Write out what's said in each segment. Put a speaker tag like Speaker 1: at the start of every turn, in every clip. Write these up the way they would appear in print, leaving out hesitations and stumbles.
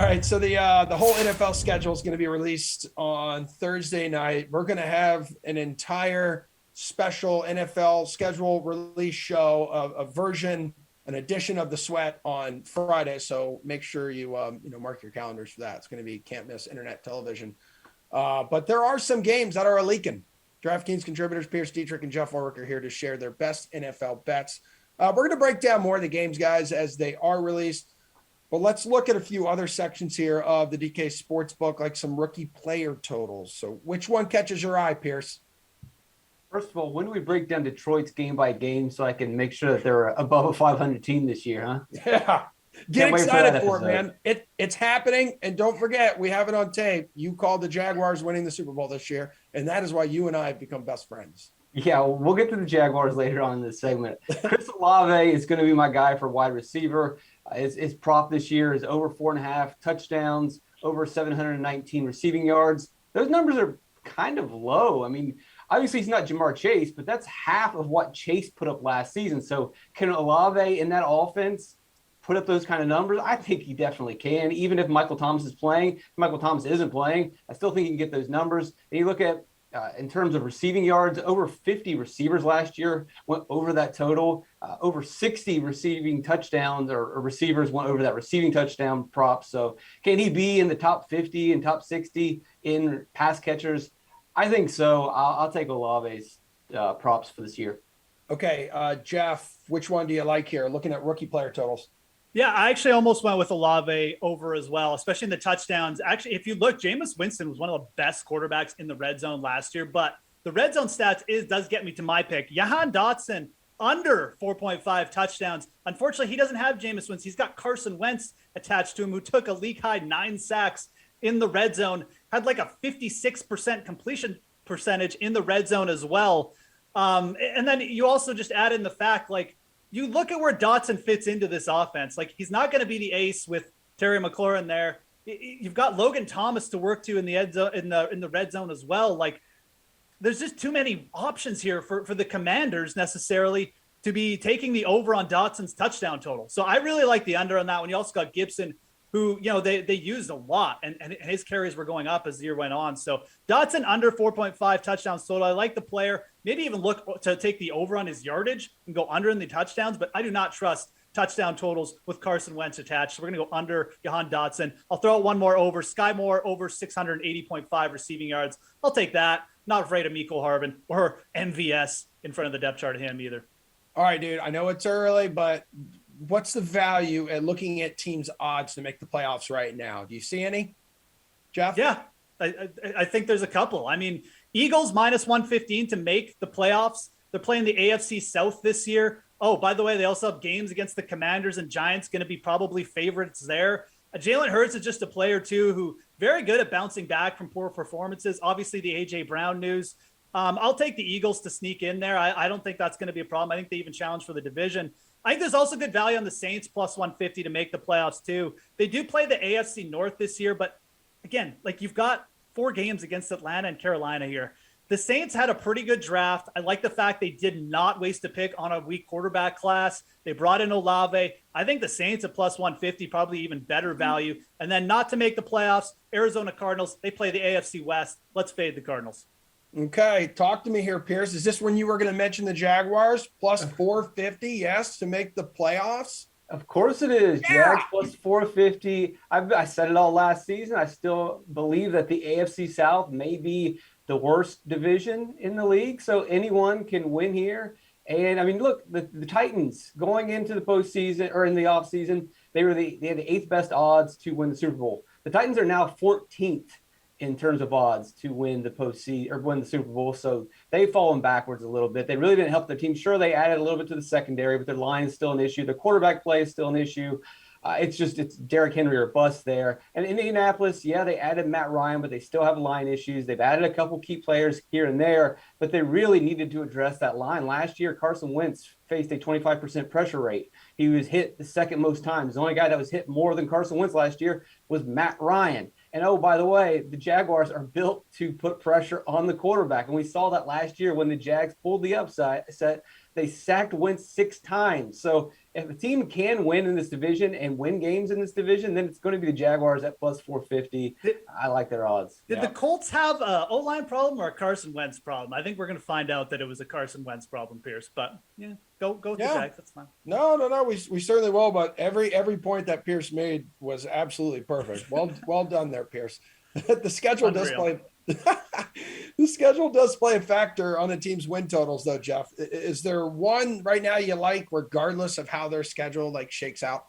Speaker 1: right, so the whole NFL schedule is going to be released on Thursday night. We're going to have an entire special NFL schedule release show, a version, an edition of the Sweat on Friday. So make sure you mark your calendars for that. It's going to be can't miss internet television. But there are some games that are leaking. DraftKings contributors Pearce, Dietrich, and Geoff Ulrich are here to share their best NFL bets. We're going to break down more of the games, guys, as they are released. But let's look at a few other sections here of the DK Sportsbook, like some rookie player totals. So which one catches your eye, Pearce?
Speaker 2: First of all, when do we break down Detroit's game by game so I can make sure that they're above a 500 team this year, huh?
Speaker 1: Yeah. Get excited for it, man. It's happening. And don't forget, we have it on tape. You called the Jaguars winning the Super Bowl this year, and that is why you and I have become best friends.
Speaker 2: Yeah, we'll get to the Jaguars later on in this segment. Chris Olave is going to be my guy for wide receiver. His prop this year is over 4.5 touchdowns, over 719 receiving yards. Those numbers are kind of low. I mean, obviously he's not Jamar Chase, but that's half of what Chase put up last season. So can Olave in that offense put up those kind of numbers? I think he definitely can. Even if Michael Thomas is playing, if Michael Thomas isn't playing, I still think he can get those numbers. And you look at in terms of receiving yards, over 50 receivers last year went over that total. Over 60 receiving touchdowns or receivers went over that receiving touchdown prop. So can he be in the top 50 and top 60 in pass catchers? I think so. I'll take Olave's props for this year.
Speaker 1: Okay, Geoff, which one do you like here? Looking at rookie player totals.
Speaker 3: Yeah, I actually almost went with Olave over as well, especially in the touchdowns. Actually, if you look, Jameis Winston was one of the best quarterbacks in the red zone last year, but the red zone stats does get me to my pick. Jahan Dotson under 4.5 touchdowns. Unfortunately, he doesn't have Jameis Winston. He's got Carson Wentz attached to him, who took a league high 9 sacks in the red zone, had like a 56% completion percentage in the red zone as well. And then you also just add in the fact, like, you look at where Dotson fits into this offense. Like, he's not going to be the ace with Terry McLaurin there. You've got Logan Thomas to work to in the red zone as well. Like, there's just too many options here for the Commanders necessarily to be taking the over on Dotson's touchdown total. So I really like the under on that one. You also got Gibson, who, they used a lot, and his carries were going up as the year went on. So Dotson under 4.5 touchdowns total. I like the player. Maybe even look to take the over on his yardage and go under in the touchdowns, but I do not trust touchdown totals with Carson Wentz attached. So we're going to go under Jahan Dotson. I'll throw out one more over. Sky Moore over 680.5 receiving yards. I'll take that. Not afraid of Mecole Hardman or MVS in front of the depth chart of him either.
Speaker 1: All right, dude. I know it's early, but what's the value at looking at teams' odds to make the playoffs right now? Do you see any, Geoff?
Speaker 3: Yeah, I think there's a couple. I mean, Eagles minus 115 to make the playoffs. They're playing the AFC South this year. Oh, by the way, they also have games against the Commanders and Giants, going to be probably favorites there. Jalen Hurts is just a player, too, who very good at bouncing back from poor performances. Obviously, the A.J. Brown news. I'll take the Eagles to sneak in there. I don't think that's going to be a problem. I think they even challenge for the division. I think there's also good value on the Saints plus 150 to make the playoffs, too. They do play the AFC North this year, but again, like, you've got 4 games against Atlanta and Carolina here. The Saints had a pretty good draft. I like the fact they did not waste a pick on a weak quarterback class. They brought in Olave. I think the Saints at plus 150, probably even better value. And then not to make the playoffs, Arizona Cardinals, they play the AFC West. Let's fade the Cardinals.
Speaker 1: Okay, talk to me here, Pearce. Is this when you were going to mention the Jaguars plus 450? Yes, to make the playoffs.
Speaker 2: Of course it is.
Speaker 1: Yeah.
Speaker 2: Jags plus 450. I said it all last season. I still believe that the AFC South may be the worst division in the league, so anyone can win here. And I mean, look, the Titans going into the postseason or in the offseason, they had the 8th best odds to win the Super Bowl. The Titans are now 14th in terms of odds to win the postseason or win the Super Bowl. So they've fallen backwards a little bit. They really didn't help their team. Sure, they added a little bit to the secondary, but their line is still an issue. Their quarterback play is still an issue. It's Derrick Henry or bust there. And Indianapolis, yeah, they added Matt Ryan, but they still have line issues. They've added a couple key players here and there, but they really needed to address that line. Last year, Carson Wentz faced a 25% pressure rate. He was hit the second most times. The only guy that was hit more than Carson Wentz last year was Matt Ryan. And oh, by the way, the Jaguars are built to put pressure on the quarterback. And we saw that last year when the Jags pulled the upset. They sacked Wentz 6 times. So if a team can win in this division and win games in this division, then it's going to be the Jaguars at plus 450. I like their odds.
Speaker 3: Did the Colts have a O-line problem or a Carson Wentz problem? I think we're going to find out that it was a Carson Wentz problem, Pearce. But yeah, go with the Jags. That's fine.
Speaker 1: No. We certainly will. But every point that Pearce made was absolutely perfect. Well done there, Pearce. The schedule does play. The schedule does play a factor on a team's win totals, though, Geoff. Is there one right now you like, regardless of how their schedule shakes out?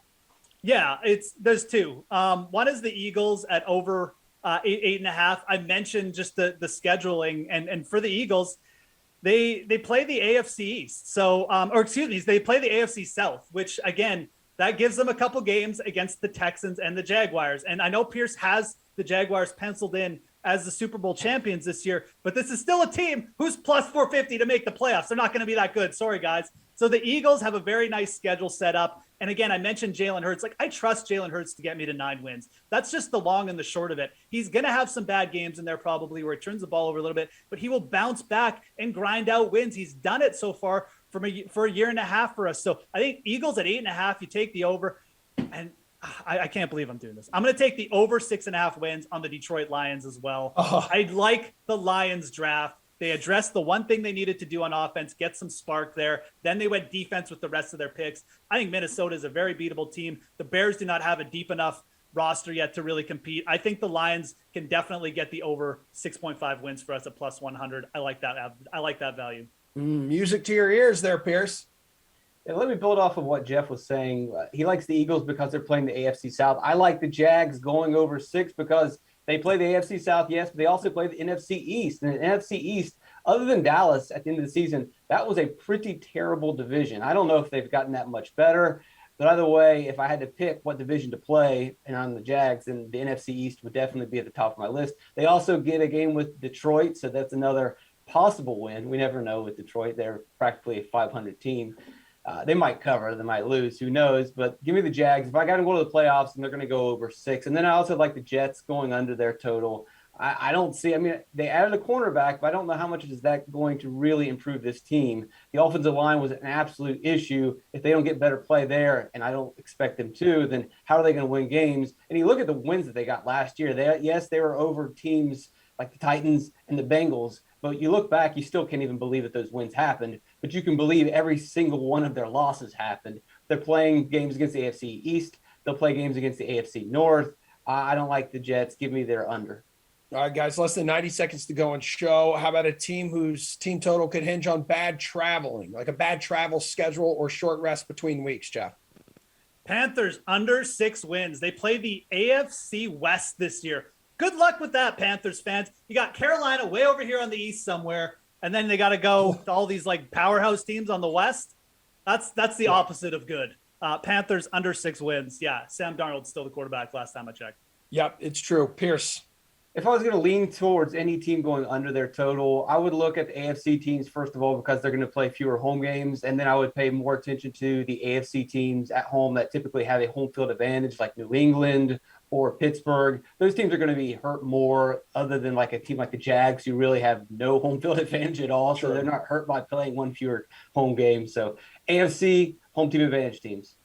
Speaker 3: Yeah, there's two. One is the Eagles at over 8.5. I mentioned just the scheduling, and for the Eagles, they play the AFC East. So, they play the AFC South, which again, that gives them a couple games against the Texans and the Jaguars. And I know Pearce has the Jaguars penciled in as the Super Bowl champions this year, but this is still a team who's plus 450 to make the playoffs. They're not going to be that good. Sorry, guys. So the Eagles have a very nice schedule set up. And again, I mentioned Jalen Hurts. I trust Jalen Hurts to get me to 9 wins. That's just the long and the short of it. He's going to have some bad games in there probably where he turns the ball over a little bit, but he will bounce back and grind out wins. He's done it so far for a year and a half for us. So I think Eagles at 8.5, you take the over, and I can't believe I'm doing this. I'm going to take the over 6.5 wins on the Detroit Lions as well. I like the Lions draft. They addressed the one thing they needed to do on offense, get some spark there. Then they went defense with the rest of their picks. I think Minnesota is a very beatable team. The Bears do not have a deep enough roster yet to really compete. I think the Lions can definitely get the over 6.5 wins for us at plus 100. I like that value.
Speaker 1: Music to your ears there, Pearce.
Speaker 2: And let me build off of what Geoff was saying. He likes the Eagles because they're playing the AFC South. I like the Jags going over 6 because they play the AFC South, yes, but they also play the NFC East. And the NFC East, other than Dallas at the end of the season, that was a pretty terrible division. I don't know if they've gotten that much better. But either way, if I had to pick what division to play and on the Jags, then the NFC East would definitely be at the top of my list. They also get a game with Detroit, so that's another possible win. We never know with Detroit. They're practically a 500 team. They might cover, they might lose, who knows? But give me the Jags. If I got to go to the playoffs, and they're going to go over 6. And then I also like the Jets going under their total. I don't see, they added a cornerback, but I don't know how much is that going to really improve this team. The offensive line was an absolute issue. If they don't get better play there, and I don't expect them to, then how are they going to win games? And you look at the wins that they got last year. They were over teams like the Titans and the Bengals, but you look back, you still can't even believe that those wins happened, but you can believe every single one of their losses happened. They're playing games against the AFC East. They'll play games against the AFC North. I don't like the Jets. Give me their under.
Speaker 1: All right, guys, less than 90 seconds to go in show. How about a team whose team total could hinge on bad traveling, like a bad travel schedule or short rest between weeks, Geoff?
Speaker 3: Panthers under 6 wins. They play the AFC West this year. Good luck with that, Panthers fans. You got Carolina way over here on the East somewhere, and then they got to go to all these powerhouse teams on the West. That's the opposite of good. Panthers under 6 wins. Yeah, Sam Darnold's still the quarterback last time I checked.
Speaker 1: Yep, it's true. Pearce.
Speaker 2: If I was going to lean towards any team going under their total, I would look at the AFC teams, first of all, because they're going to play fewer home games. And then I would pay more attention to the AFC teams at home that typically have a home field advantage, like New England or Pittsburgh. Those teams are going to be hurt more, other than a team like the Jags, who really have no home field advantage at all.
Speaker 1: Sure.
Speaker 2: So they're not hurt by playing one fewer home game. So AFC, home team advantage teams.